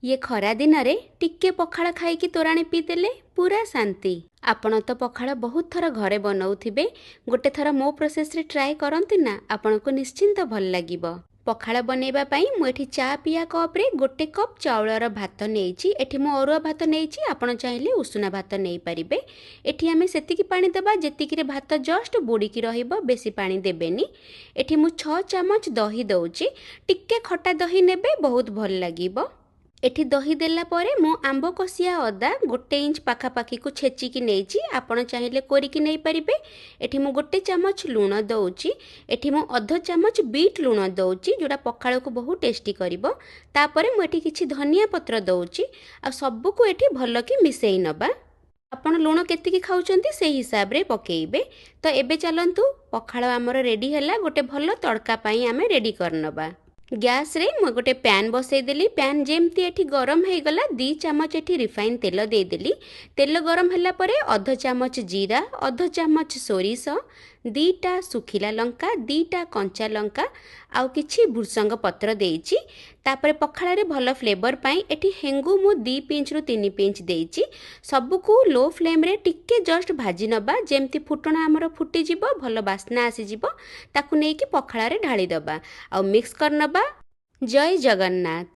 ये खरा दिन रे टिके पखाळ खाइकी तोराणी पीदेले पूरा शांति। आपण तो पखाळ बहुत थर घरे बनाउथिबे, गोटे थर मो प्रोसेस रे ट्राए करंती ना, आपनको निश्चिंत भल लागिबो। पखाळ बनेबा पई मु एठी चा पिया कप रे गोटे कप चाउलर भात नेइची। एठी मु अरुआ भात नेइची, आपण चाहिले उषुना भात नेइ परिबे। एठी आमे सेतिकी पानी देबा जेतिकी रे भात जस्ट बुडीकी रहिबो, बेसी पानी देबेनी। एठी मु 6 चामच दही दउची, टिके खटा दही नेबे बहुत भल लागिबो। एठी दही देला परे मु आंब कसिया अदा 1 इंच पाखापाखी को छेचिकी नेइची, आपण चाहिले कोरिकी नेइ परिबे। एठी मु 1 चामच लूण दउची, एठी मु अध चामच बीट लूण दउची जोडा पखाळ को बहुत टेस्टी करिवो। तापरे मु एठी किछि धनिया पत्र दउची आ सबु को एठी भलो की मिसेई नबा। आपण लूण केतिकी खाउचंती से हिसाब रे पकेइबे। तो एबे चलंतु पखाळ हमर रेडी हैला, गोटे भलो तड़का पई आमे रेडी करनबा। गैस रे मु गोटे पैन बसई देली। पैन जेमती एठी गरम हे गला, 2 चामच एठी रिफाइन तेल दे देली। तेल गरम हैला परे अध चामच जीरा, अध चामच सोरिष, 2टा सुखिला लंका, 2टा कंचा लंका आउ किछि भुसंग पत्र देइची। तापरे पखाळ रे भलो फ्लेवर पाई एठी हेंगु मु 2 पिंच रु 3 पिंच देइची। सबको लो फ्लेम रे टिके जस्ट भाजी नबा, जेमती फुटणा हमर फुटी जिवो, भलो बास्ना आसी जिवो। ताकु नेकी पखाळ रे ढाली दबा आउ मिक्स कर नबा। जय जगन्नाथ।